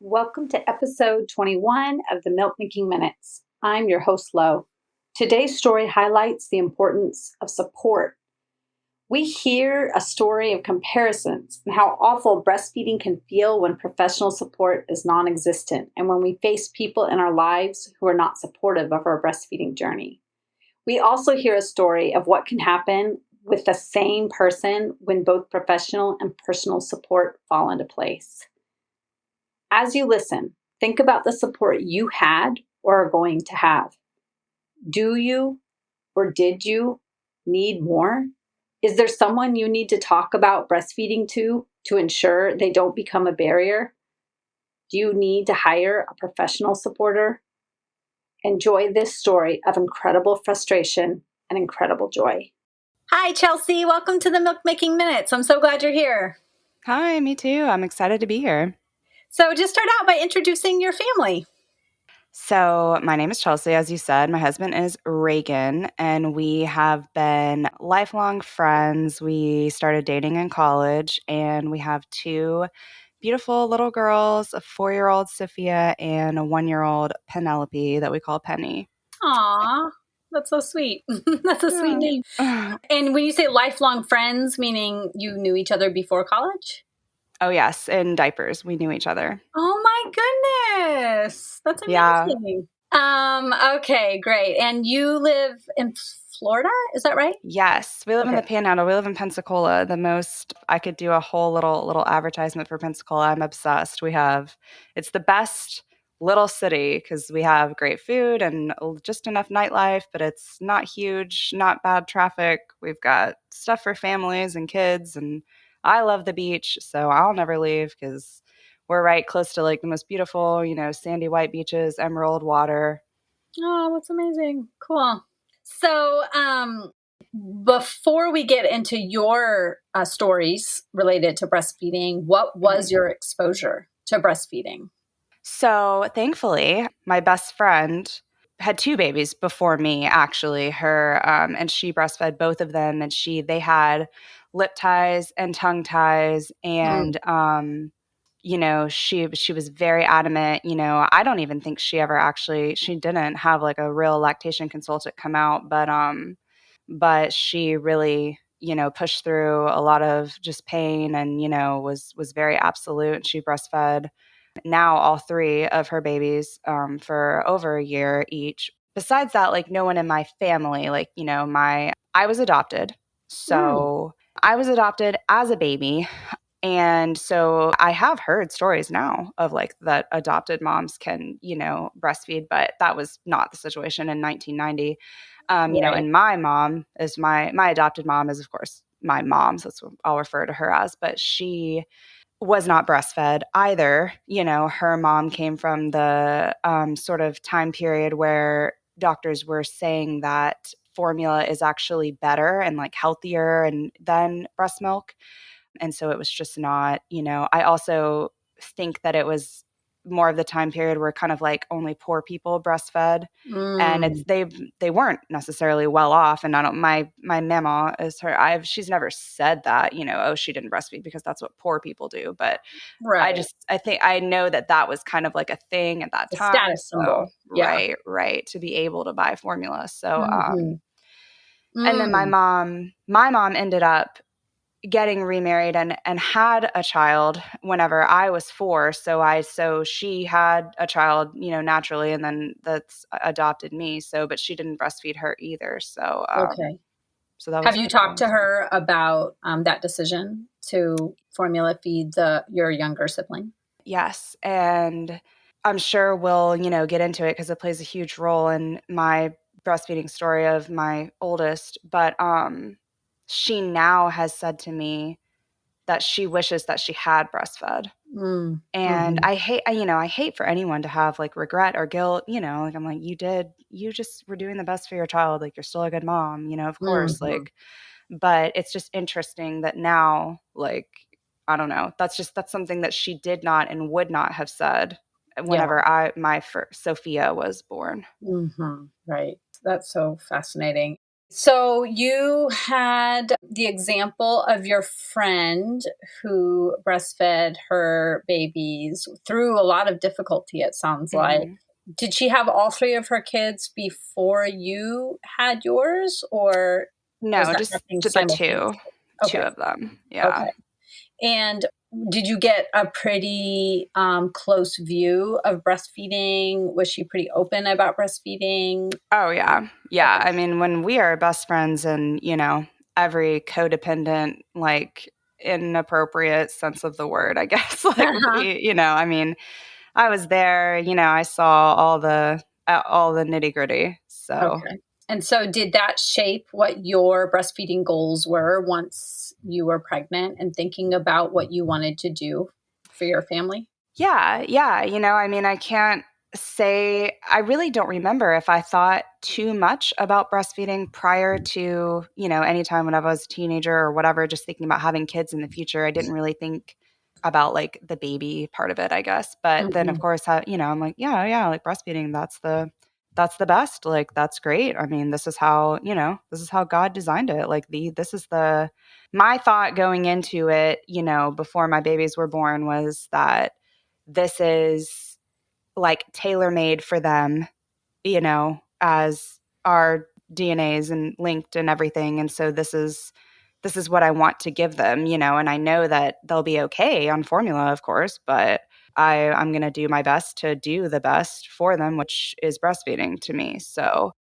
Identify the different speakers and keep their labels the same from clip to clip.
Speaker 1: Welcome to episode 21 of the Milk Making Minutes. I'm your host, Lo. Today's story highlights the importance of support. We hear a story of comparisons and how awful breastfeeding can feel when professional support is non existent and when we face people in our lives who are not supportive of our breastfeeding journey. We also hear a story of what can happen with the same person when both professional and personal support fall into place. As you listen, think about the support you had or are going to have. Do you or did you need more? Is there someone you need to talk about breastfeeding to ensure they don't become a barrier? Do you need to hire a professional supporter? Enjoy this story of incredible frustration and incredible joy.
Speaker 2: Hi, Chelsea. Welcome to the Milk Making Minutes. I'm so glad you're here.
Speaker 3: Hi, me too. I'm excited to be here.
Speaker 2: So just start out by introducing your family.
Speaker 3: So my name is Chelsea, as you said. My husband is Reagan, and we have been lifelong friends. We started dating in college, and we have two beautiful little girls, a 4-year-old Sophia and a 1-year-old Penelope that we call Penny.
Speaker 2: Aw, that's so sweet. That's a sweet name. And when you say lifelong friends, meaning you knew each other before college?
Speaker 3: Oh, yes. In diapers. We knew each other.
Speaker 2: Oh, my goodness. That's amazing. Yeah. Okay, great. And you live in Florida? Is that right?
Speaker 3: Yes. We live in the Panhandle. We live in Pensacola. I could do a whole little advertisement for Pensacola. I'm obsessed. It's the best little city because we have great food and just enough nightlife, but it's not huge, not bad traffic. We've got stuff for families and kids, and I love the beach, so I'll never leave because we're right close to like the most beautiful, sandy white beaches, emerald water.
Speaker 2: Oh, that's amazing. Cool. So, before we get into your stories related to breastfeeding, what was your exposure to breastfeeding?
Speaker 3: So, thankfully, my best friend had 2 babies before me, actually. And she breastfed both of them, and they had lip ties and tongue ties, and she was very adamant. I don't even think she didn't have like a real lactation consultant come out, but she really, pushed through a lot of just pain and, was very absolute. She breastfed now all 3 of her babies for over a year each. Besides that, like no one in my family, I was adopted. So I was adopted as a baby. And so I have heard stories now of like that adopted moms can, breastfeed, but that was not the situation in 1990. And my mom is my adopted mom is of course my mom. So that's what I'll refer to her as, but she was not breastfed either. Her mom came from the sort of time period where doctors were saying that formula is actually better and like healthier than breast milk. And so it was just not, I also think that it was more of the time period where kind of like only poor people breastfed and they weren't necessarily well off. And my mama she's never said that, oh, she didn't breastfeed because that's what poor people do. But I think I know that was kind of like a thing at that time.
Speaker 2: Status symbol. Yeah.
Speaker 3: Right. To be able to buy formula. So, and then my mom ended up getting remarried and had a child whenever I was 4. So she had a child, naturally, and then that's adopted me. So, but she didn't breastfeed her either. So, So that
Speaker 2: have you talked to her about that decision to formula feed your younger sibling?
Speaker 3: Yes. And I'm sure we'll, get into it because it plays a huge role in my breastfeeding story of my oldest. But, she now has said to me that she wishes that she had breastfed. And I hate for anyone to have like regret or guilt, like I'm like, you just were doing the best for your child. Like you're still a good mom, of course, but it's just interesting that now, like, I don't know, that's something that she did not and would not have said whenever my first Sophia was born.
Speaker 2: Right. That's so fascinating. So you had the example of your friend who breastfed her babies through a lot of difficulty, it sounds like.
Speaker 3: Mm-hmm.
Speaker 2: Did she have all three of her kids before you had yours, or was
Speaker 3: No,
Speaker 2: that
Speaker 3: just
Speaker 2: happening
Speaker 3: the two
Speaker 2: simultaneously?
Speaker 3: two
Speaker 2: Okay.
Speaker 3: of them. Yeah.
Speaker 2: Okay. And did you get a pretty close view of breastfeeding? Was she pretty open about breastfeeding?
Speaker 3: Oh, yeah. Yeah.
Speaker 2: Okay.
Speaker 3: I mean, when we are best friends and, every codependent, like, inappropriate sense of the word, I guess, like,
Speaker 2: Uh-huh.
Speaker 3: I mean, I was there, I saw all the nitty gritty. So,
Speaker 2: Okay. And so did that shape what your breastfeeding goals were once you were pregnant and thinking about what you wanted to do for your family?
Speaker 3: yeah. Yeah. I mean, I can't say, I really don't remember if I thought too much about breastfeeding prior to, any time when I was a teenager or whatever, just thinking about having kids in the future. I didn't really think about like the baby part of it, I guess. But then of
Speaker 2: Mhm.
Speaker 3: course, I'm like, yeah, yeah, like breastfeeding, that's the best. Like, that's great. I mean, this is how God designed it. Like this is my thought going into it, before my babies were born was that this is like tailor made for them, as our DNAs and linked and everything. And so this is what I want to give them, and I know that they'll be okay on formula, of course, but I'm going to do my best to do the best for them, which is breastfeeding to me. So,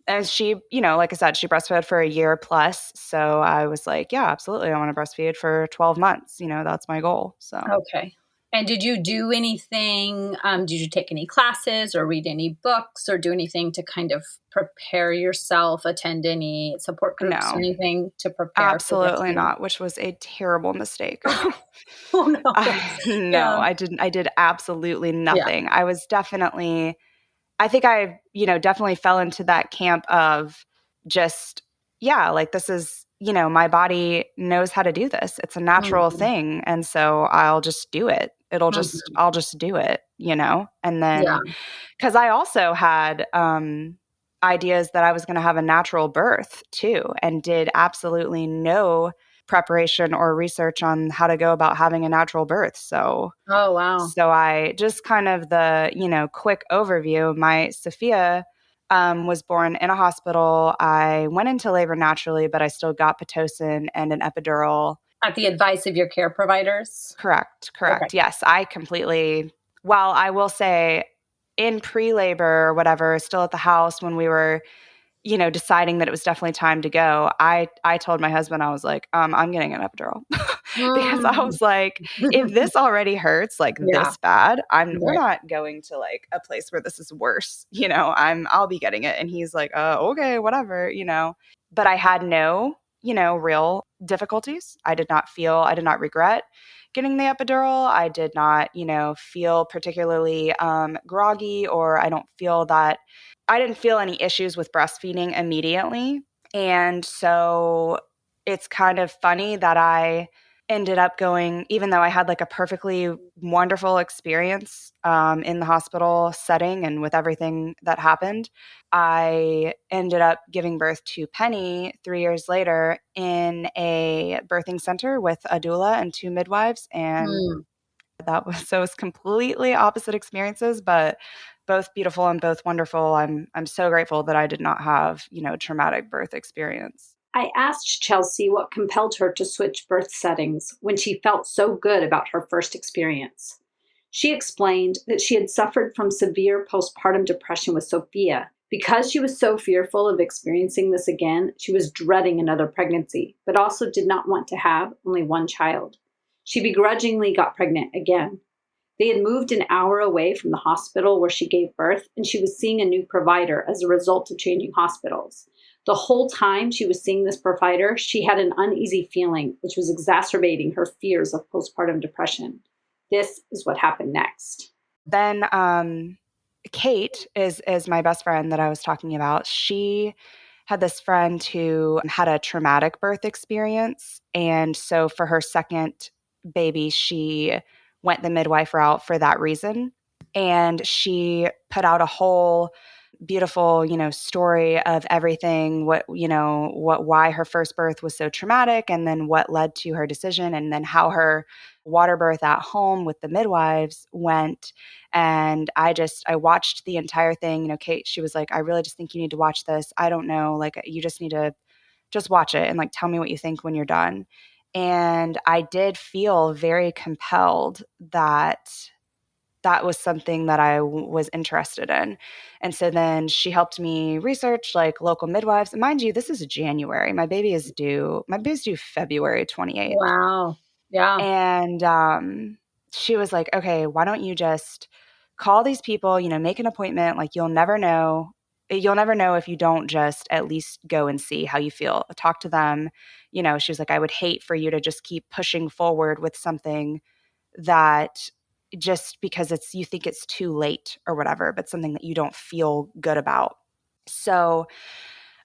Speaker 3: and she, like I said, she breastfed for a year plus. So I was like, yeah, absolutely. I want to breastfeed for 12 months. That's my goal. So.
Speaker 2: Okay. And did you do anything? Did you take any classes or read any books or do anything to kind of prepare yourself, attend any support groups or
Speaker 3: No,
Speaker 2: anything to prepare for
Speaker 3: absolutely
Speaker 2: breastfeeding?
Speaker 3: not, which was a terrible mistake.
Speaker 2: Oh, no.
Speaker 3: No,
Speaker 2: Yeah.
Speaker 3: I didn't. I did absolutely
Speaker 2: Yeah.
Speaker 3: nothing. I was definitely, I think I, definitely fell into that camp of just, yeah, like this is, my body knows how to do this. It's a natural
Speaker 2: Mhm.
Speaker 3: thing. And so I'll just do it.
Speaker 2: Mhm.
Speaker 3: I'll just do it, and
Speaker 2: Yeah.
Speaker 3: then because I also had ideas that I was going to have a natural birth too, and did absolutely no preparation or research on how to go about having a natural birth. So,
Speaker 2: Oh, wow.
Speaker 3: so I just kind of the, quick overview. My Sophia was born in a hospital. I went into labor naturally, but I still got Pitocin and an epidural.
Speaker 2: At the advice of your care providers?
Speaker 3: Correct.
Speaker 2: Okay.
Speaker 3: Correct. Yes, I completely. Well, I will say in pre-labor or whatever, still at the house when we were, deciding that it was definitely time to go, I told my husband, I was like, I'm getting an epidural because I
Speaker 2: Mm.
Speaker 3: was like, if this already hurts like
Speaker 2: Yeah.
Speaker 3: this bad, we're
Speaker 2: Right.
Speaker 3: not going to like a place where this is worse. I'll be getting it. And he's like, okay, whatever. But I had no, real difficulties. I did not regret getting the epidural. I did not, feel particularly groggy, or I didn't feel any issues with breastfeeding immediately. And so it's kind of funny that I ended up going, even though I had like a perfectly wonderful experience in the hospital setting and with everything that happened, I ended up giving birth to Penny 3 years later in a birthing center with a doula and two midwives. And
Speaker 2: Mm.
Speaker 3: that was so it's completely opposite experiences, but both beautiful and both wonderful. I'm so grateful that I did not have, traumatic birth experience.
Speaker 1: I asked Chelsea what compelled her to switch birth settings when she felt so good about her first experience. She explained that she had suffered from severe postpartum depression with Sophia. Because she was so fearful of experiencing this again, she was dreading another pregnancy, but also did not want to have only one child. She begrudgingly got pregnant again. They had moved an hour away from the hospital where she gave birth, and she was seeing a new provider as a result of changing hospitals. The whole time she was seeing this provider, she had an uneasy feeling, which was exacerbating her fears of postpartum depression. This is what happened next.
Speaker 3: Then Kate is my best friend that I was talking about. She had this friend who had a traumatic birth experience, and so for her second baby, she went the midwife route for that reason. And she put out a whole beautiful, story of everything, why her first birth was so traumatic, and then what led to her decision, and then how her water birth at home with the midwives went. And I watched the entire thing. Kate, she was like, I really just think you need to watch this. I don't know, like, you just need to just watch it and like tell me what you think when you're done. And I did feel very compelled that that was something that I was interested in. And so then she helped me research like local midwives. And mind you, this is January. My baby's due February 28th.
Speaker 2: Wow. Yeah.
Speaker 3: And she was like, okay, why don't you just call these people, make an appointment. Like you'll never know. You'll never know if you don't just at least go and see how you feel. Talk to them. She was like, I would hate for you to just keep pushing forward with something that just because you think it's too late or whatever, but something that you don't feel good about. So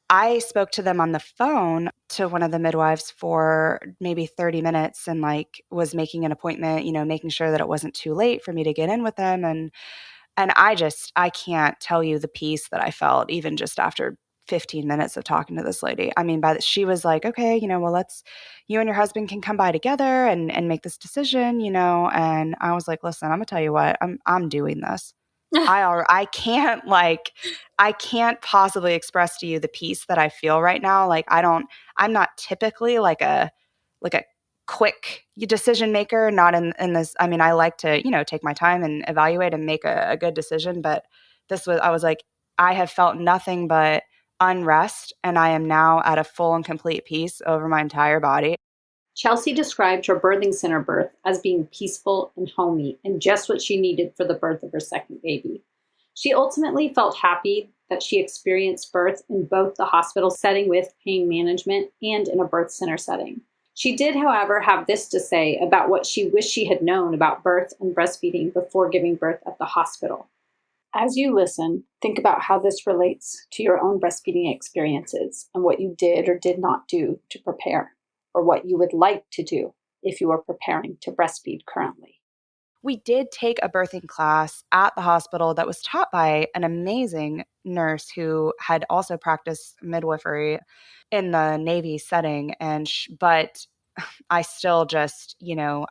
Speaker 3: I spoke to them on the phone to one of the midwives for maybe 30 minutes and like was making an appointment, making sure that it wasn't too late for me to get in with them. And I can't tell you the peace that I felt even just after 15 minutes of talking to this lady. I mean, she was like, okay, well, you and your husband can come by together and make this decision, and I was like, listen, I'm gonna tell you what, I'm doing this. I can't possibly express to you the peace that I feel right now. Like I'm not typically like a quick decision maker, not in this. I mean, I like to, take my time and evaluate and make a good decision. But I was like, I have felt nothing but unrest, and I am now at a full and complete peace over my entire body.
Speaker 1: Chelsea described her birthing center birth as being peaceful and homey and just what she needed for the birth of her second baby. She ultimately felt happy that she experienced birth in both the hospital setting with pain management and in a birth center setting. She did, however, have this to say about what she wished she had known about birth and breastfeeding before giving birth at the hospital. As you listen, think about how this relates to your own breastfeeding experiences and what you did or did not do to prepare, or what you would like to do if you are preparing to breastfeed currently.
Speaker 3: We did take a birthing class at the hospital that was taught by an amazing nurse who had also practiced midwifery in the Navy setting. But I still just,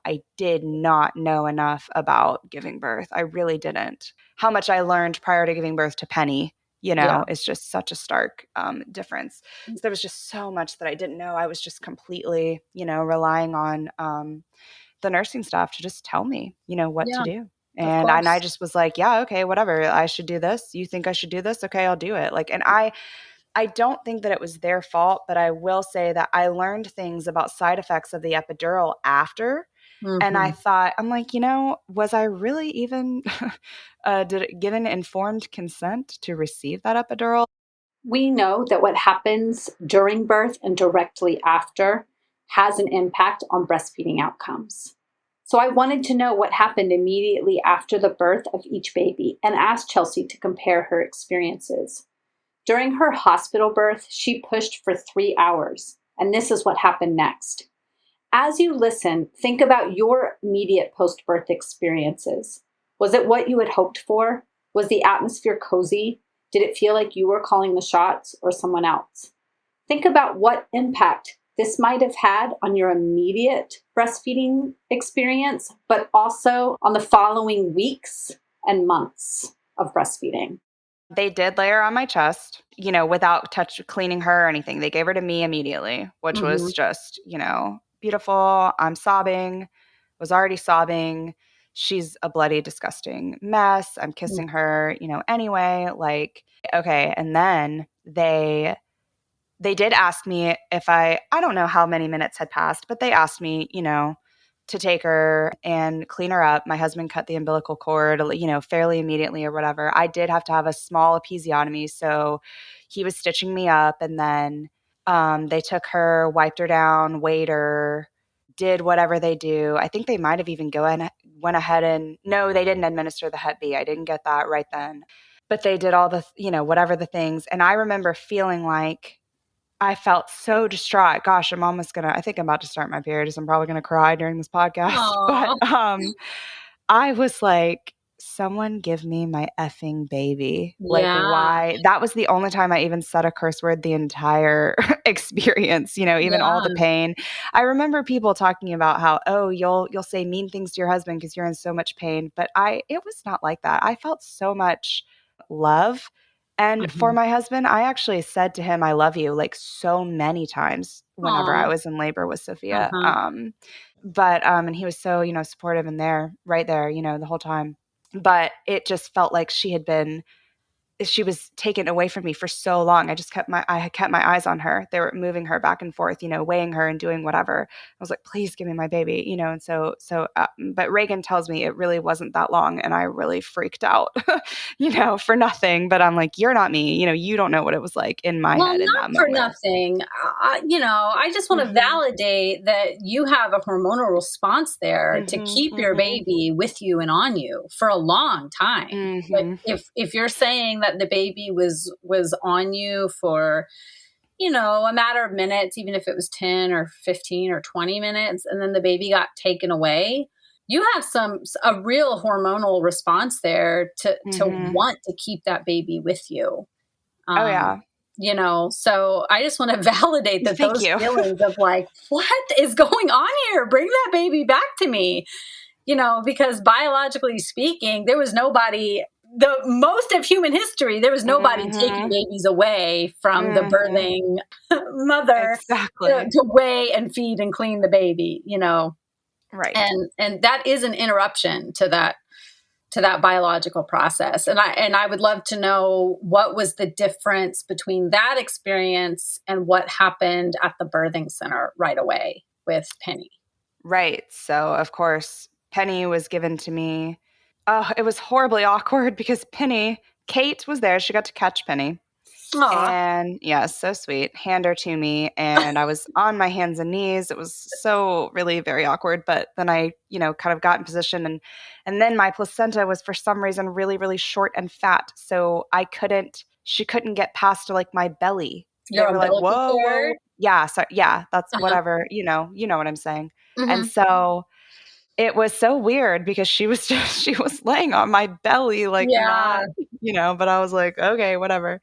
Speaker 3: I did not know enough about giving birth. I really didn't. How much I learned prior to giving birth to Penny, is just such a stark difference. So there was just so much that I didn't know. I was just completely, relying on the nursing staff to just tell me, what to do. And I just was like, yeah, okay, whatever. I should do this. You think I should do this? Okay, I'll do it. Like, and I don't think that it was their fault, but I will say that I learned things about side effects of the epidural after. And I thought, I'm like, was I really even, did it given informed consent to receive that epidural?
Speaker 1: We know that what happens during birth and directly after has an impact on breastfeeding outcomes. So I wanted to know what happened immediately after the birth of each baby and asked Chelsea to compare her experiences. During her hospital birth, she pushed for 3 hours, and this is what happened next. As you listen, think about your immediate post-birth experiences. Was it what you had hoped for? Was the atmosphere cozy? Did it feel like you were calling the shots or someone else? Think about what impact this might have had on your immediate breastfeeding experience, but also on the following weeks and months of breastfeeding.
Speaker 3: They did lay her on my chest, without cleaning her or anything. They gave her to me immediately, which was just, beautiful. I'm sobbing, was already sobbing. She's a bloody, disgusting mess. I'm kissing her, anyway, like, okay. And then they did ask me if I don't know how many minutes had passed, but they asked me, to take her and clean her up. My husband cut the umbilical cord, fairly immediately or whatever. I did have to have a small episiotomy. So he was stitching me up, and then they took her, wiped her down, weighed her, did whatever they do. I think they might have even went ahead and, no, they didn't administer the Hep B. I didn't get that right then. But they did all the, whatever the things. And I remember feeling like I felt so distraught. Gosh, I think I'm about to start my period, so I'm probably going to cry during this podcast.
Speaker 2: Aww.
Speaker 3: But I was like someone give me my effing baby. Like,
Speaker 2: Yeah.
Speaker 3: why? That was the only time I even said a curse word the entire experience, even all the pain. I remember people talking about how, oh, you'll say mean things to your husband because you're in so much pain. But it was not like that. I felt so much love. And for my husband, I actually said to him, I love you, like so many times whenever I was in labor with Sophia. And he was so, supportive and right there, the whole time. But it just felt like she was taken away from me for so long. I had kept my eyes on her. They were moving her back and forth, weighing her and doing whatever. I was like, please give me my baby, and but Reagan tells me it really wasn't that long. And I really freaked out, for nothing. But I'm like, you're not me, you don't know what it was like in my head in that
Speaker 2: Not for
Speaker 3: moment.
Speaker 2: nothing. I just want to validate that you have a hormonal response there to keep your baby with you and on you for a long time. But if you're saying that the baby was on you for, a matter of minutes, even if it was 10 or 15 or 20 minutes, and then the baby got taken away, you have a real hormonal response there to want to keep that baby with you.
Speaker 3: Oh yeah.
Speaker 2: So I just want to validate that those feelings of like, what is going on here? Bring that baby back to me, because biologically speaking, there was nobody, the most of human history, there was nobody taking babies away from the birthing mother to weigh and feed and clean the baby,
Speaker 3: Right.
Speaker 2: And that is an interruption to that biological process. And I would love to know what was the difference between that experience and what happened at the birthing center right away with Penny.
Speaker 3: Right. So, of course, Penny was given to me. Oh, it was horribly awkward because Kate was there. She got to catch Penny.
Speaker 2: Aww.
Speaker 3: And yeah, so sweet. Hand her to me. And I was on my hands and knees. It was so really very awkward. But then I, kind of got in position. And then my placenta was for some reason really, really short and fat. So she couldn't get past to like my belly. They were like, whoa. Yeah. So yeah, that's whatever, you know what I'm saying. And so it was so weird because she was laying on my belly, like not, but I was like, okay, whatever.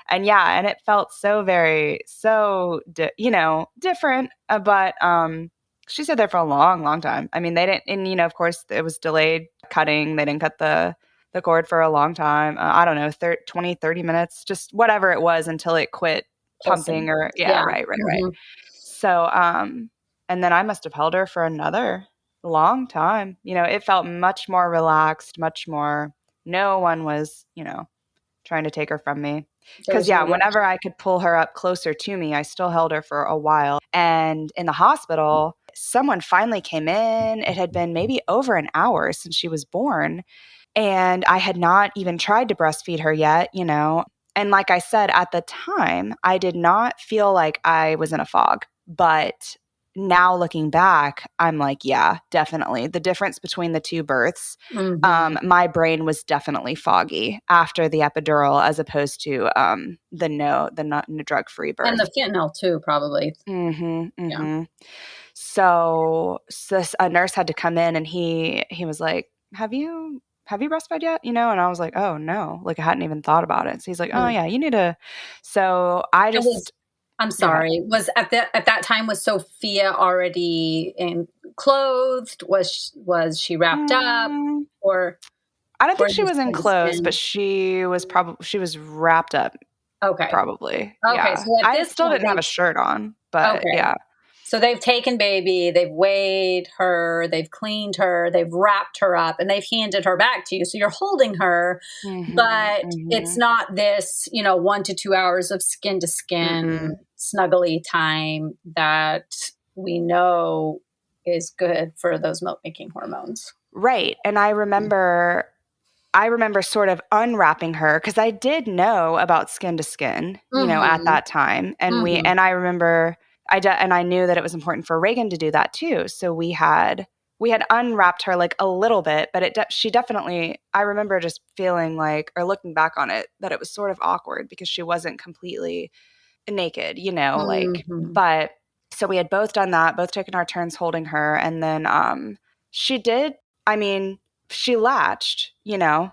Speaker 3: And yeah, and it felt so very, so, different. But she sat there for a long, long time. I mean, they didn't, and, of course, it was delayed cutting. They didn't cut the cord for a long time. I don't know, 20, 30 minutes, just whatever it was until it quit pumping or, right. So, and then I must have held her for another long time. It felt much more relaxed, much more, no one was, trying to take her from me. Because, whenever I could pull her up closer to me, I still held her for a while. And in the hospital, someone finally came in. It had been maybe over an hour since she was born. And I had not even tried to breastfeed her yet, And like I said, at the time, I did not feel like I was in a fog. But now looking back, I'm like, yeah, definitely. The difference between the two births, my brain was definitely foggy after the epidural as opposed to the drug-free birth.
Speaker 2: And the fentanyl too, probably.
Speaker 3: Yeah. So a nurse had to come in and he was like, have you breastfed yet? And I was like, oh no, like I hadn't even thought about it. So he's like, oh yeah, you need to. So I just.
Speaker 2: I'm sorry. Was at that time was Sophia already clothed? Was she wrapped up or?
Speaker 3: I don't think she was in clothes, but she was wrapped up.
Speaker 2: Okay.
Speaker 3: Probably.
Speaker 2: Okay.
Speaker 3: Yeah.
Speaker 2: So
Speaker 3: I still didn't have a shirt on, but yeah.
Speaker 2: So they've taken baby, they've weighed her, they've cleaned her, they've wrapped her up, and they've handed her back to you. So you're holding her, but it's not this, 1 to 2 hours of skin to skin snuggly time that we know is good for those milk making hormones.
Speaker 3: Right. And I remember sort of unwrapping her because I did know about skin to skin, at that time. And and I remember and I knew that it was important for Reagan to do that too. So we had unwrapped her like a little bit, but she definitely, I remember just feeling like, or looking back on it, that it was sort of awkward because she wasn't completely naked, but so we had both done that, both taken our turns holding her. And then she did, I mean, she latched,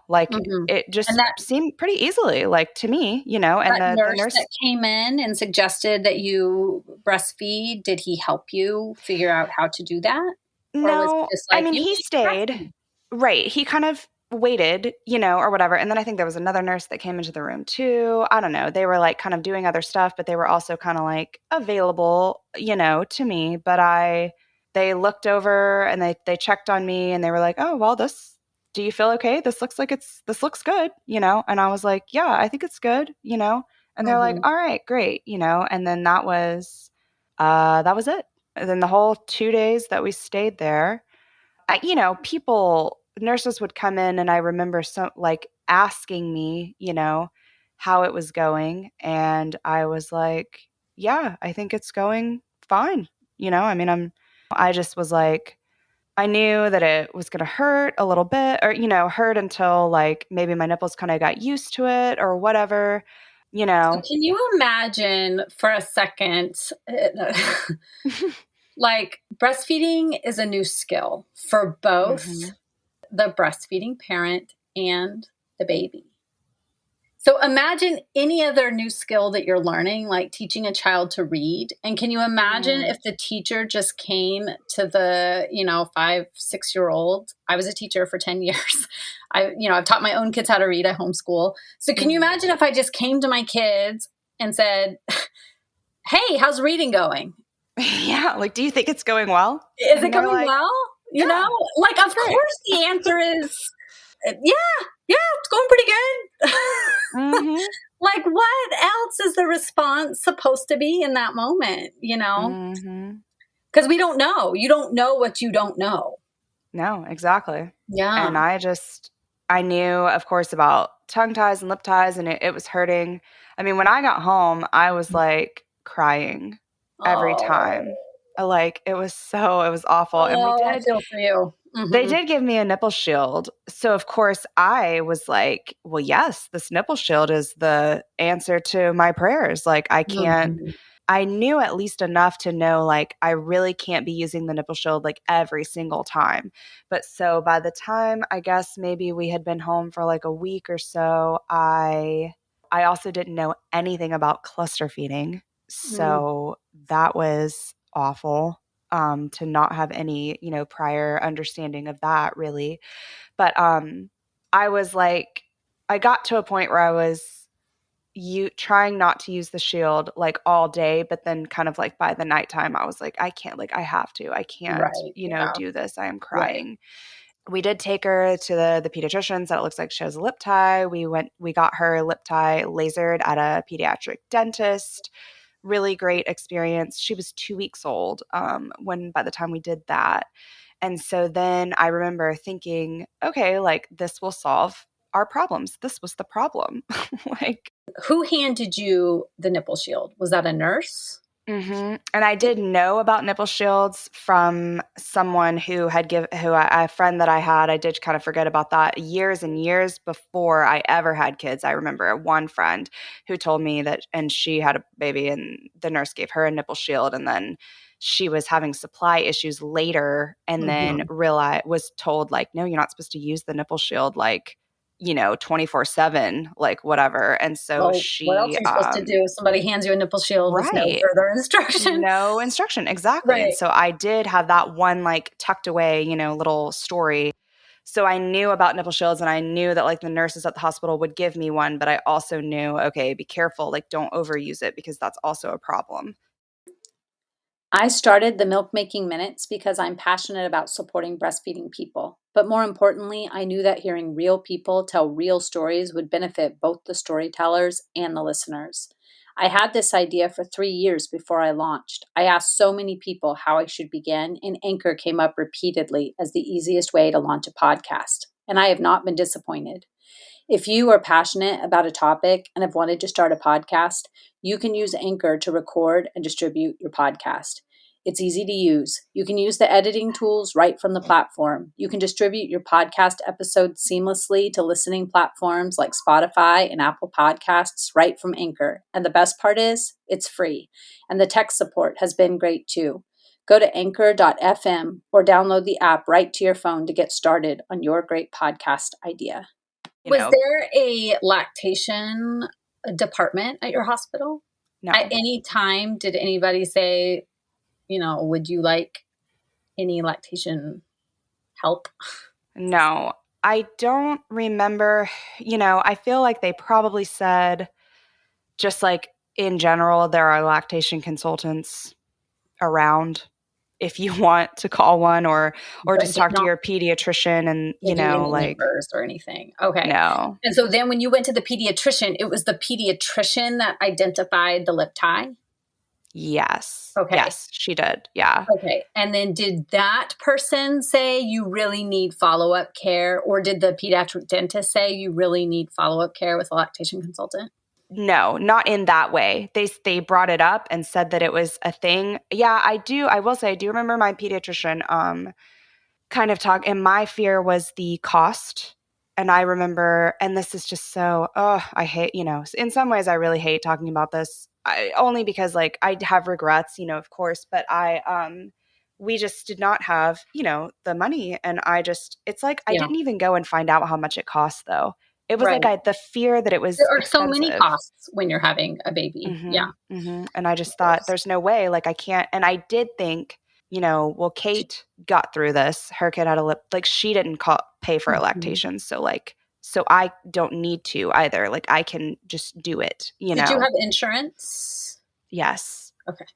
Speaker 3: like it just
Speaker 2: And that
Speaker 3: seemed pretty easily, like to me, and the
Speaker 2: nurse
Speaker 3: nurse
Speaker 2: that came in and suggested that you breastfeed, did he help you figure out how to do that? Or was
Speaker 3: No,
Speaker 2: it just
Speaker 3: I
Speaker 2: like,
Speaker 3: mean,
Speaker 2: you
Speaker 3: he
Speaker 2: need to
Speaker 3: stayed.
Speaker 2: breastfeed?
Speaker 3: Right. He kind of waited, or whatever. And then I think there was another nurse that came into the room too. I don't know. They were like kind of doing other stuff, but they were also kind of like available, to me. But they looked over and they checked on me and they were like, "Oh, well, do you feel okay? This looks good, And I was like, "Yeah, I think it's good, And they're like,
Speaker 2: Mhm.
Speaker 3: "All right, great, And then that was it. And then the whole 2 days that we stayed there, nurses would come in, and I remember like asking me, how it was going. And I was like, yeah, I think it's going fine. I mean, I just was like, I knew that it was going to hurt a little bit or, hurt until like maybe my nipples kind of got used to it or whatever,
Speaker 2: So can you imagine for a second, like breastfeeding is a new skill for both
Speaker 3: hmm
Speaker 2: the breastfeeding parent and the baby. So imagine any other new skill that you're learning, like teaching a child to read. And can you imagine
Speaker 3: mm
Speaker 2: if the teacher just came to the, 5, 6-year-old? I was a teacher for 10 years. I've taught my own kids how to read. I homeschool. So can you
Speaker 3: hmm
Speaker 2: imagine if I just came to my kids and said, "Hey, how's reading going?
Speaker 3: Yeah. Like, do you think it's going well?
Speaker 2: Is it
Speaker 3: And they're
Speaker 2: going
Speaker 3: like,
Speaker 2: well?"
Speaker 3: yeah,
Speaker 2: Like,
Speaker 3: it's
Speaker 2: of
Speaker 3: great.
Speaker 2: course the answer is, yeah, it's going pretty good.
Speaker 3: hmm
Speaker 2: Like, what else is the response supposed to be in that moment,
Speaker 3: hmm
Speaker 2: Because we don't know. You don't know what you don't know.
Speaker 3: No, exactly.
Speaker 2: Yeah.
Speaker 3: And I knew, of course, about tongue ties and lip ties, and it was hurting. I mean, when I got home, I was like crying every time.
Speaker 2: Oh.
Speaker 3: It was awful. And
Speaker 2: Oh, I feel for you.
Speaker 3: they
Speaker 2: Mhm.
Speaker 3: did give me a nipple shield. So, of course, I was like, well, yes, this nipple shield is the answer to my prayers. Like,
Speaker 2: Mhm.
Speaker 3: I knew at least enough to know, like, I really can't be using the nipple shield like every single time. But so by the time I guess maybe we had been home for like a week or so, I also didn't know anything about cluster feeding.
Speaker 2: Mm.
Speaker 3: So that was awful, to not have any, prior understanding of that really. But I was like, I got to a point where I was you trying not to use the shield like all day, but then kind of like by the nighttime, I was like, I can't, like, I have to, I can't,
Speaker 2: Right. Yeah.
Speaker 3: do this. I am
Speaker 2: Right.
Speaker 3: crying. We did take her to the pediatrician, said it looks like she has a lip tie. We got her lip tie lasered at a pediatric dentist. Really great experience. She was 2 weeks old when by the time we did that. And so then I remember thinking, okay, like this will solve our problems. This was the problem. like,
Speaker 2: Who handed you the nipple shield? Was that a nurse?
Speaker 3: And I did know about nipple shields from someone who a friend that I had. I did kind of forget about that years and years before I ever had kids. I remember one friend who told me that, and she had a baby, and the nurse gave her a nipple shield, and then she was having supply issues later, and then
Speaker 2: Mhm.
Speaker 3: was told like, no, you're not supposed to use the nipple shield, like 24/7, like whatever. And so
Speaker 2: Well, what else
Speaker 3: she
Speaker 2: are you supposed to do if somebody hands you a nipple shield with no
Speaker 3: right.
Speaker 2: further instruction?
Speaker 3: No instruction, exactly. And
Speaker 2: Right.
Speaker 3: so I did have that one like tucked away, little story. So I knew about nipple shields, and I knew that like the nurses at the hospital would give me one, but I also knew, okay, be careful, like don't overuse it because that's also a problem.
Speaker 1: I started the Milk Making Minutes because I'm passionate about supporting breastfeeding people. But more importantly, I knew that hearing real people tell real stories would benefit both the storytellers and the listeners. I had this idea for 3 years before I launched. I asked so many people how I should begin, and Anchor came up repeatedly as the easiest way to launch a podcast. And I have not been disappointed. If you are passionate about a topic and have wanted to start a podcast, you can use Anchor to record and distribute your podcast. It's easy to use. You can use the editing tools right from the platform. You can distribute your podcast episodes seamlessly to listening platforms like Spotify and Apple Podcasts right from Anchor. And the best part is, it's free. And the tech support has been great too. Go to anchor.fm or download the app right to your phone to get started on your great podcast idea.
Speaker 2: Was there a lactation department at your hospital?
Speaker 3: No.
Speaker 2: At any time, did anybody say, would you like any lactation help?
Speaker 3: No, I don't remember. I feel like they probably said, just like in general, there are lactation consultants around if you want to call one or just talk to your pediatrician and,
Speaker 2: numbers or anything. Okay.
Speaker 3: No.
Speaker 2: And so then when you went to the pediatrician, it was the pediatrician that identified the lip tie?
Speaker 3: Yes.
Speaker 2: Okay.
Speaker 3: Yes, she did. Yeah.
Speaker 2: Okay. And then did that person say you really need follow-up care, or did the pediatric dentist say you really need follow-up care with a lactation consultant?
Speaker 3: No, not in that way. They brought it up and said that it was a thing. Yeah, I will say I do remember my pediatrician kind of talk, and my fear was the cost. And I remember, and this is just so, I hate, in some ways I really hate talking about this, only because like I have regrets, of course, but we just did not have, the money. And it's like, I didn't even go and find out how much it cost though. It was like the fear that it was
Speaker 2: There are
Speaker 3: expensive.
Speaker 2: so many costs when you're having a baby.
Speaker 3: Mm-hmm,
Speaker 2: yeah.
Speaker 3: Mm-hmm. And I just thought there's no way, like I can't. And I did think, well, Kate got through this. Her kid had a lip, like she didn't pay for a lactation. So I don't need to either. Like I can just do it,
Speaker 2: Did you have insurance?
Speaker 3: Yes.
Speaker 2: Okay.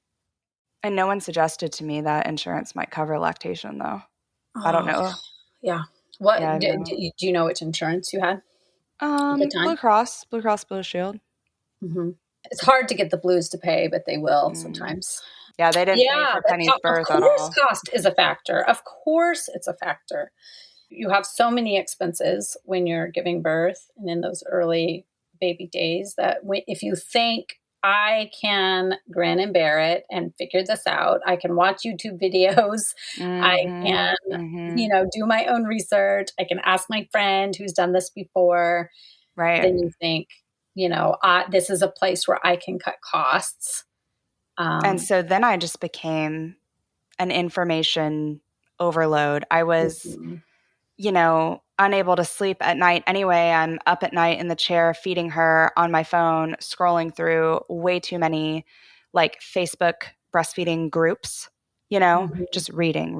Speaker 3: And no one suggested to me that insurance might cover lactation though. I don't know.
Speaker 2: Yeah. What, do you know which insurance you had?
Speaker 3: Blue Cross Blue Shield.
Speaker 2: Mm-hmm. It's hard to get the Blues to pay, but they will sometimes.
Speaker 3: Yeah, they didn't pay for Penny's birth at all. Of course
Speaker 2: cost is a factor. Of course it's a factor. You have so many expenses when you're giving birth and in those early baby days that if you think I can grin and bear it and figure this out, I can watch YouTube videos, I can, do my own research, I can ask my friend who's done this before.
Speaker 3: Right.
Speaker 2: Then you think, this is a place where I can cut costs.
Speaker 3: And so then I just became an information overload. I was, unable to sleep at night anyway. I'm up at night in the chair feeding her on my phone, scrolling through way too many like Facebook breastfeeding groups, just reading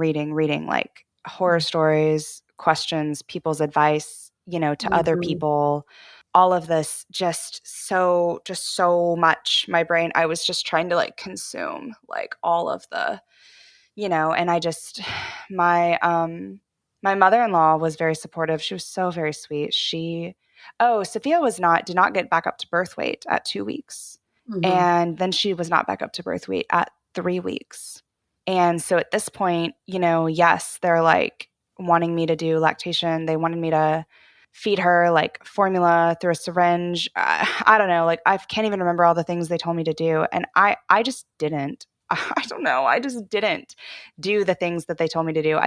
Speaker 3: like horror stories, questions, people's advice, to other people. All of this just so much. My brain, I was just trying to like consume like all of the, and I just, my mother-in-law was very supportive. She was so very sweet. Sophia did not get back up to birth weight at 2 weeks. And then she was not back up to birth weight at 3 weeks. And so at this point, yes, they're like wanting me to do lactation. They wanted me to feed her like formula through a syringe. I don't know. Like I can't even remember all the things they told me to do. And I just didn't. I don't know. I just didn't do the things that they told me to do.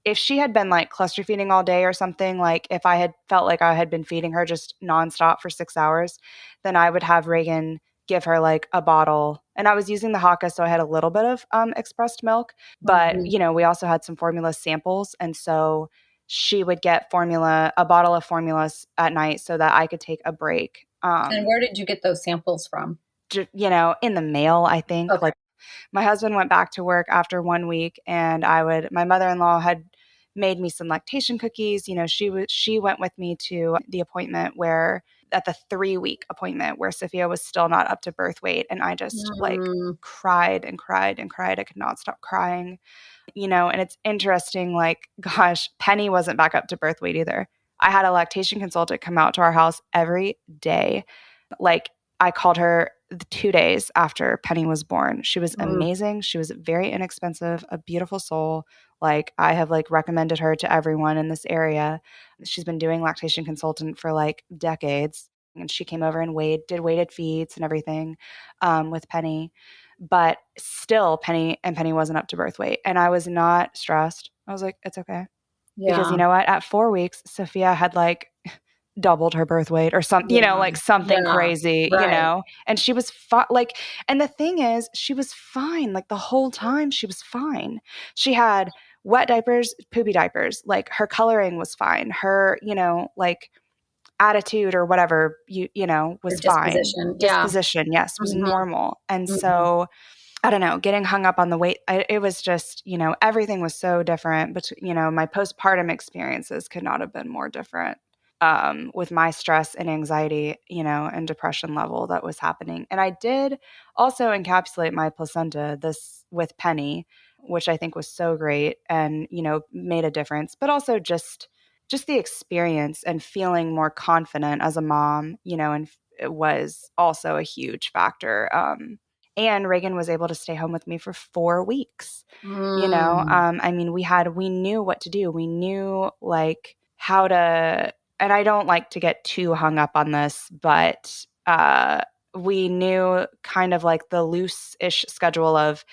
Speaker 3: If she had been like cluster feeding all day or something, like if I had felt like I had been feeding her just nonstop for 6 hours, then I would have Reagan give her like a bottle. And I was using the Haka, so I had a little bit of expressed milk, but we also had some formula samples. And so she would get a bottle of formulas at night so that I could take a break.
Speaker 2: And where did you get those samples from?
Speaker 3: In the mail, I think.
Speaker 2: Okay.
Speaker 3: Like my husband went back to work after 1 week, and my mother-in-law had made me some lactation cookies. She went with me to the appointment at the 3-week appointment where Sophia was still not up to birth weight. And I just like cried and cried and cried. I could not stop crying, and it's interesting. Like, gosh, Penny wasn't back up to birth weight either. I had a lactation consultant come out to our house every day. Like I called her 2 days after Penny was born. She was amazing. She was very inexpensive, a beautiful soul. Like I have like recommended her to everyone in this area. She's been doing lactation consultant for like decades. And she came over and did weighted feeds and everything with Penny. But still Penny wasn't up to birth weight. And I was not stressed. I was like, it's okay. Yeah. Because you know what? At 4 weeks, Sophia had like doubled her birth weight or something, like something crazy, and she was like, and the thing is, she was fine. Like the whole time she was fine. She had wet diapers, poopy diapers, like her coloring was fine. Her, like attitude or whatever, was fine. Disposition, yes, was normal. And so I don't know, getting hung up on the weight, it was just, everything was so different. But, my postpartum experiences could not have been more different. With my stress and anxiety, and depression level that was happening. And I did also encapsulate my placenta this with Penny, which I think was so great and, made a difference, but also just the experience and feeling more confident as a mom, and it was also a huge factor. And Reagan was able to stay home with me for 4 weeks. I mean, we knew what to do. We knew like how to, and I don't like to get too hung up on this, but we knew kind of like the loose-ish schedule of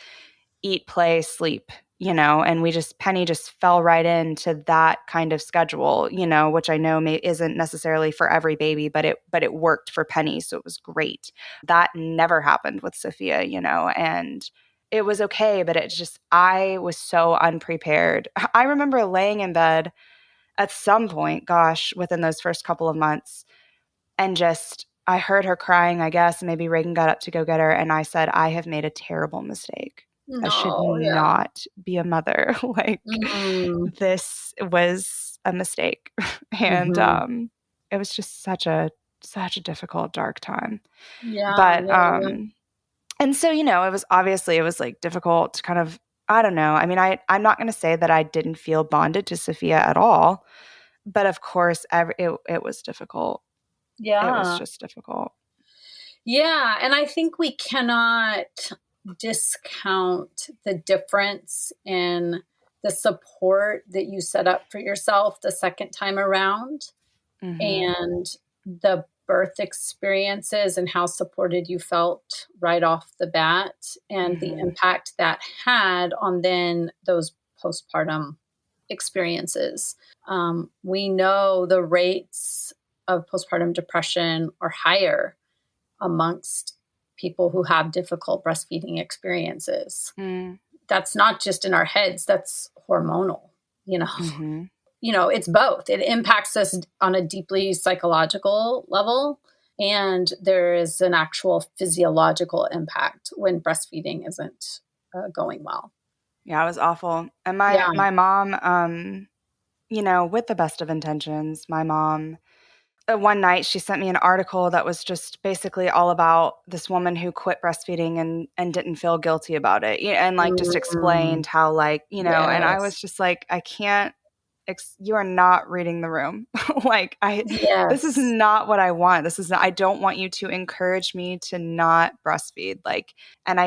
Speaker 3: eat, play, sleep, and Penny just fell right into that kind of schedule, which I know isn't necessarily for every baby, but it worked for Penny. So it was great. That never happened with Sophia, and it was okay, but I was so unprepared. I remember laying in bed at some point, gosh, within those first couple of months, and I heard her crying, I guess. Maybe Reagan got up to go get her. And I said, I have made a terrible mistake. I should not be a mother. Like this was a mistake. And it was just such a difficult, dark time.
Speaker 2: Yeah.
Speaker 3: But and so, it was like difficult to kind of, I don't know. I mean, I'm not going to say that I didn't feel bonded to Sophia at all. But of course, it was difficult.
Speaker 2: Yeah.
Speaker 3: It was just difficult.
Speaker 2: Yeah. And I think we cannot discount the difference in the support that you set up for yourself the second time around and the birth experiences and how supported you felt right off the bat and the impact that had on then those postpartum experiences. We know the rates of postpartum depression are higher amongst people who have difficult breastfeeding experiences. That's not just in our heads, that's hormonal, it's both. It impacts us on a deeply psychological level, and there is an actual physiological impact when breastfeeding isn't going well.
Speaker 3: Yeah, it was awful. And my mom, with the best of intentions, my mom, one night she sent me an article that was just basically all about this woman who quit breastfeeding and didn't feel guilty about it. And like just explained how like, and I was just like, I can't, you are not reading the room. Like this is not what I want. I don't want you to encourage me to not breastfeed. Like, and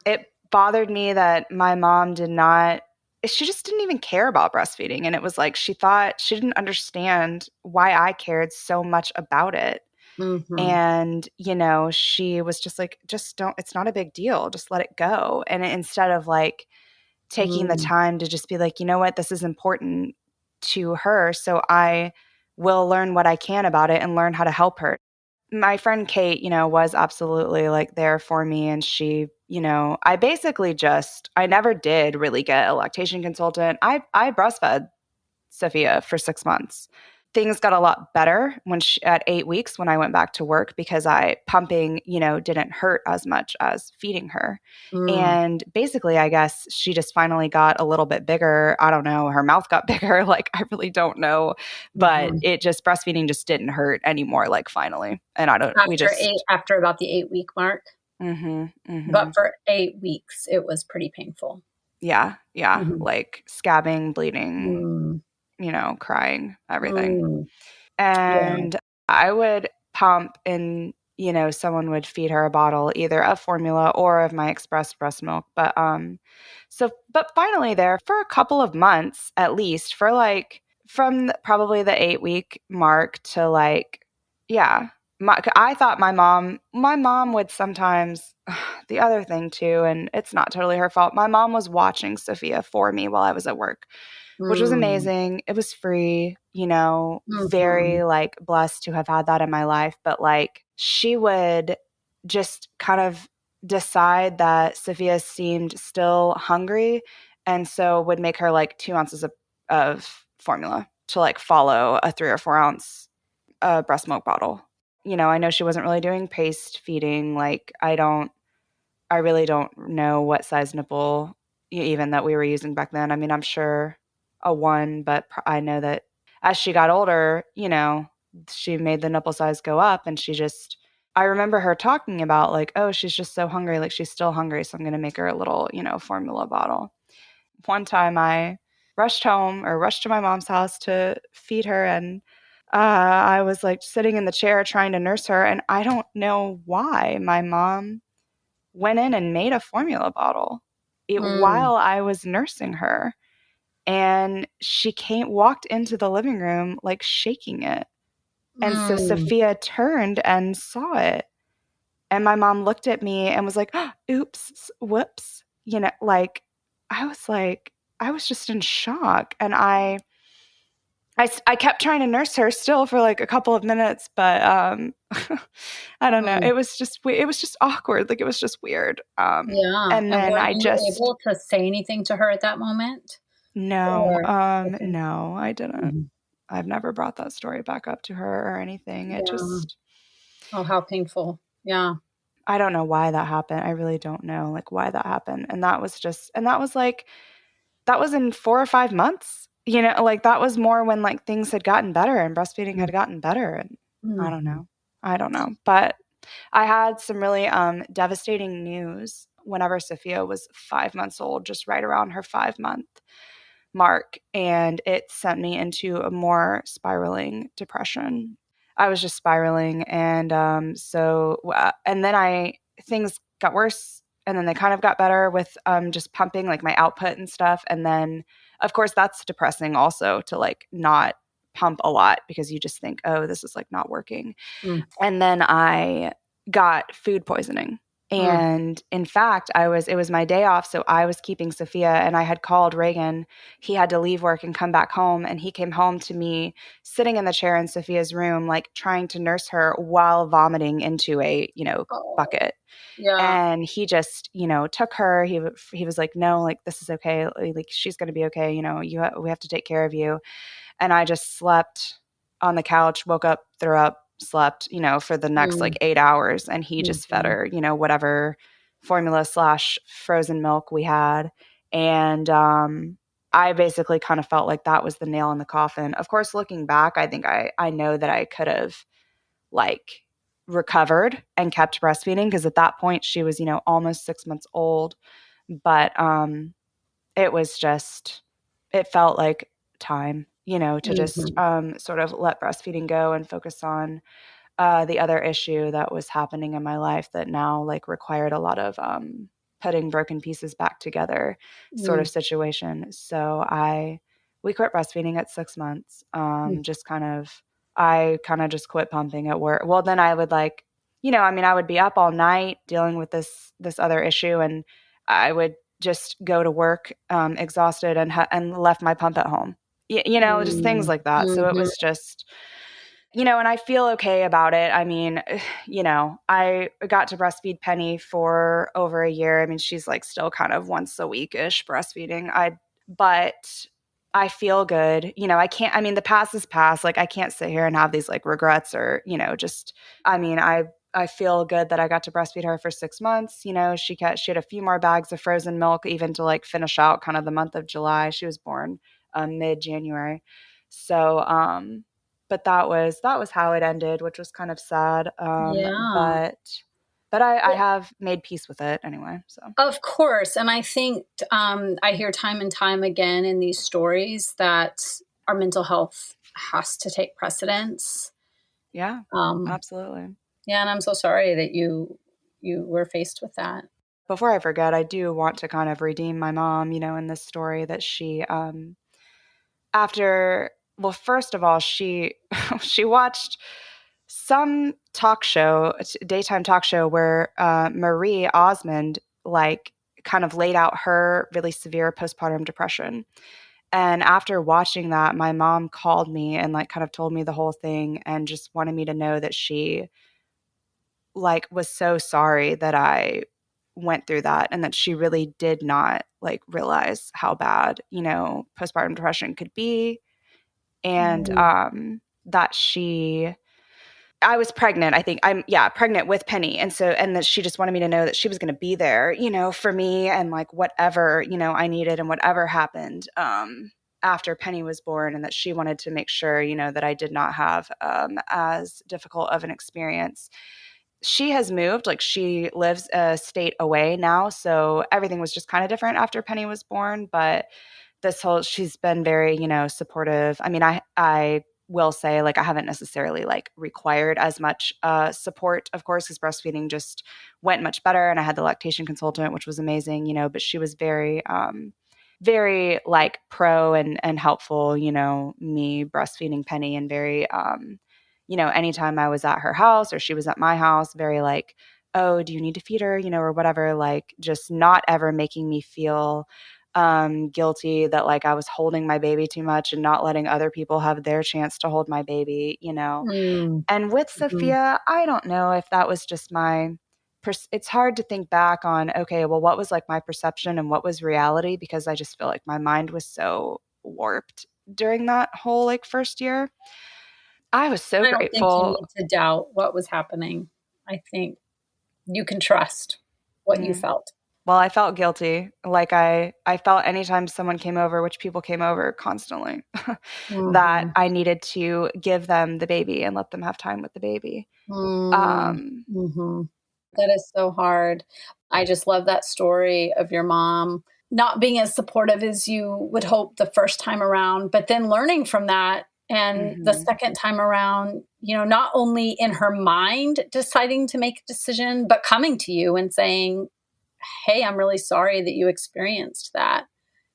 Speaker 3: it bothered me that my mom she just didn't even care about breastfeeding. And it was like, she thought she didn't understand why I cared so much about it. And, she was just like, it's not a big deal. Just let it go. And instead of like taking the time to just be like, you know what, this is important to her. So I will learn what I can about it and learn how to help her. My friend Kate, was absolutely like there for me. And she, I basically I never did really get a lactation consultant. I breastfed Sophia for 6 months. Things got a lot better at 8 weeks when I went back to work because pumping, didn't hurt as much as feeding her. And basically, I guess she just finally got a little bit bigger. I don't know. Her mouth got bigger. Like, I really don't know. But breastfeeding just didn't hurt anymore, like finally. And
Speaker 2: after about the 8-week mark. But for 8 weeks, it was pretty painful.
Speaker 3: Yeah. Yeah. Like scabbing, bleeding, crying, everything. And I would pump and, someone would feed her a bottle either of formula or of my express breast milk. But finally there for a couple of months, at least for like from probably the 8-week mark to like, I thought my mom would sometimes, the other thing too, and it's not totally her fault. My mom was watching Sophia for me while I was at work. which was amazing. It was free, very like blessed to have had that in my life. But like she would just kind of decide that Sophia seemed still hungry, and so would make her like 2 ounces of formula to like follow a 3 or 4 ounce breast milk bottle. I know she wasn't really doing paste feeding. Like I really don't know what size nipple even that we were using back then. I mean, I'm sure a 1, but I know that as she got older, she made the nipple size go up, and I remember her talking about like, oh, she's just so hungry. Like she's still hungry. So I'm going to make her a little, formula bottle. One time I rushed to my mom's house to feed her, and I was like sitting in the chair trying to nurse her. And I don't know why my mom went in and made a formula bottle while I was nursing her. And she walked into the living room like shaking it. And so Sophia turned and saw it. And my mom looked at me and was like, oh, oops, whoops. Like I was just in shock. And I kept trying to nurse her still for like a couple of minutes, but I don't know. It was just awkward. Like it was just weird.
Speaker 2: Yeah.
Speaker 3: And then
Speaker 2: were you able to say anything to her at that moment?
Speaker 3: No,
Speaker 2: Okay.
Speaker 3: no, I didn't. I've never brought that story back up to her or anything. It just,
Speaker 2: oh, how painful. Yeah.
Speaker 3: I don't know why that happened. I really don't know like why that happened. And that was in 4 or 5 months, like that was more when like things had gotten better and breastfeeding had gotten better. And I don't know. But I had some really devastating news whenever Sophia was 5 months old, just right around her 5-month mark. And it sent me into a more spiraling depression. I was just spiraling. And and then things got worse. And then they kind of got better with just pumping like my output and stuff. And then, of course, that's depressing also to like not pump a lot because you just think, oh, this is like not working. And then I got food poisoning. And in fact, it was my day off. So I was keeping Sophia, and I had called Reagan. He had to leave work and come back home. And he came home to me sitting in the chair in Sophia's room, like trying to nurse her while vomiting into a, bucket.
Speaker 2: Yeah.
Speaker 3: And he just, took her. He was like, no, like, this is okay. Like, she's going to be okay. We have to take care of you. And I just slept on the couch, woke up, threw up, slept, for the next like 8 hours. And he just fed her, whatever formula / frozen milk we had. And I basically kind of felt like that was the nail in the coffin. Of course, looking back, I think I know that I could have like recovered and kept breastfeeding, because at that point she was, almost 6 months old. But it felt like time, to just sort of let breastfeeding go and focus on the other issue that was happening in my life that now like required a lot of putting broken pieces back together sort of situation. So we quit breastfeeding at 6 months. I kind of just quit pumping at work. Well, then I would like, I would be up all night dealing with this other issue, and I would just go to work exhausted and left my pump at home. Just things like that. So it was just, and I feel okay about it. I mean, I got to breastfeed Penny for over a year. I mean, she's like still kind of once a week-ish breastfeeding. But I feel good. The past is past. Like I can't sit here and have these like regrets or, I feel good that I got to breastfeed her for 6 months. She had a few more bags of frozen milk even to like finish out kind of the month of July. She was born mid-January. So, but that was how it ended, which was kind of sad. But I have made peace with it anyway. So
Speaker 2: of course. And I think I hear time and time again in these stories that our mental health has to take precedence.
Speaker 3: Yeah, absolutely.
Speaker 2: Yeah. And I'm so sorry that you were faced with that.
Speaker 3: Before I forget, I do want to kind of redeem my mom, in this story that she, first of all, she watched some daytime talk show where Marie Osmond like kind of laid out her really severe postpartum depression. And after watching that, my mom called me and like kind of told me the whole thing and just wanted me to know that she like was so sorry that I went through that and that she really did not like realize how bad, postpartum depression could be. And that I was pregnant. I think pregnant with Penny. And that she just wanted me to know that she was going to be there, for me and like whatever, I needed and whatever happened, after Penny was born, and that she wanted to make sure, that I did not have, as difficult of an experience. She has moved, like she lives a state away now. So everything was just kind of different after Penny was born, but she's been very, supportive. I mean, I will say like I haven't necessarily like required as much support, of course, because breastfeeding just went much better, and I had the lactation consultant, which was amazing, but she was very very like pro and helpful, me breastfeeding Penny, and very anytime I was at her house or she was at my house, very like, oh, do you need to feed her, or whatever, like just not ever making me feel guilty that like I was holding my baby too much and not letting other people have their chance to hold my baby, And with Sophia, I don't know if that was just it's hard to think back on, okay, well, what was like my perception and what was reality? Because I just feel like my mind was so warped during that whole like first year. I was so
Speaker 2: I don't think you
Speaker 3: grateful.
Speaker 2: need to doubt what was happening. I think you can trust what you felt.
Speaker 3: Well, I felt guilty. Like I felt anytime someone came over, which people came over constantly, that I needed to give them the baby and let them have time with the baby.
Speaker 2: That is so hard. I just love that story of your mom not being as supportive as you would hope the first time around, but then learning from that. And the second time around, not only in her mind deciding to make a decision, but coming to you and saying, hey, I'm really sorry that you experienced that.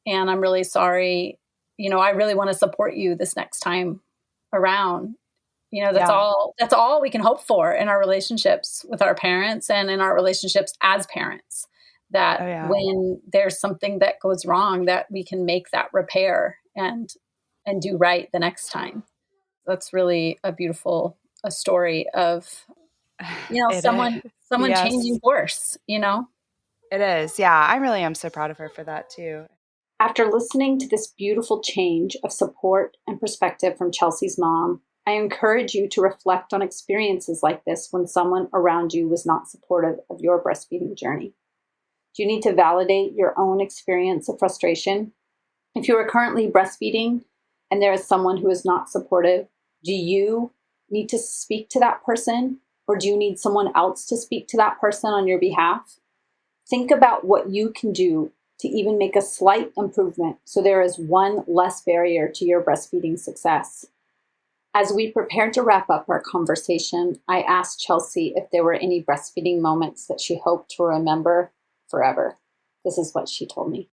Speaker 2: And I'm really sorry, I really want to support you this next time around. That's all we can hope for in our relationships with our parents and in our relationships as parents, that when there's something that goes wrong, that we can make that repair and do right the next time. That's really a beautiful story of, someone changing course,
Speaker 3: It is. Yeah. I really am so proud of her for that too.
Speaker 1: After listening to this beautiful change of support and perspective from Chelsea's mom, I encourage you to reflect on experiences like this when someone around you was not supportive of your breastfeeding journey. Do you need to validate your own experience of frustration? If you are currently breastfeeding and there is someone who is not supportive, do you need to speak to that person, or do you need someone else to speak to that person on your behalf? Think about what you can do to even make a slight improvement so there is one less barrier to your breastfeeding success. As we prepared to wrap up our conversation, I asked Chelsea if there were any breastfeeding moments that she hoped to remember forever. This is what she told me.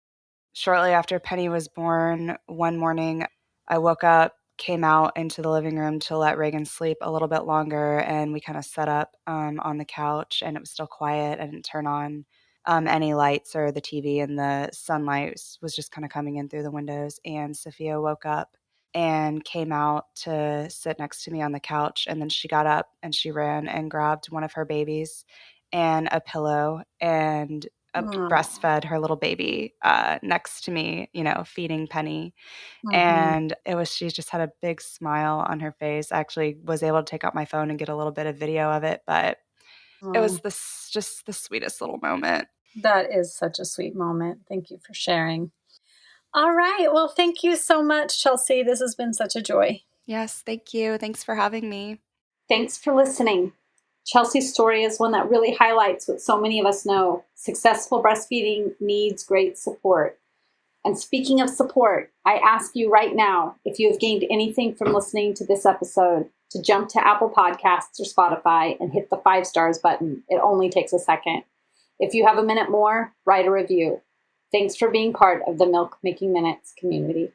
Speaker 3: Shortly after Penny was born, one morning, I woke up, came out into the living room to let Reagan sleep a little bit longer, and we kind of set up on the couch, and it was still quiet. I didn't turn on any lights or the TV, and the sunlight was just kind of coming in through the windows. And Sophia woke up and came out to sit next to me on the couch, and then she got up and she ran and grabbed one of her babies and a pillow and breastfed her little baby next to me, feeding Penny. And she just had a big smile on her face. I actually was able to take out my phone and get a little bit of video of it, but it was just the sweetest little moment.
Speaker 2: That is such a sweet moment. Thank you for sharing. All right. Well, thank you so much, Chelsea. This has been such a joy.
Speaker 3: Yes, thank you. Thanks for having me.
Speaker 1: Thanks for listening. Chelsea's story is one that really highlights what so many of us know. Successful breastfeeding needs great support. And speaking of support, I ask you right now, if you have gained anything from listening to this episode, to jump to Apple Podcasts or Spotify and hit the 5 stars button. It only takes a second. If you have a minute more, write a review. Thanks for being part of the Milk Making Minutes community.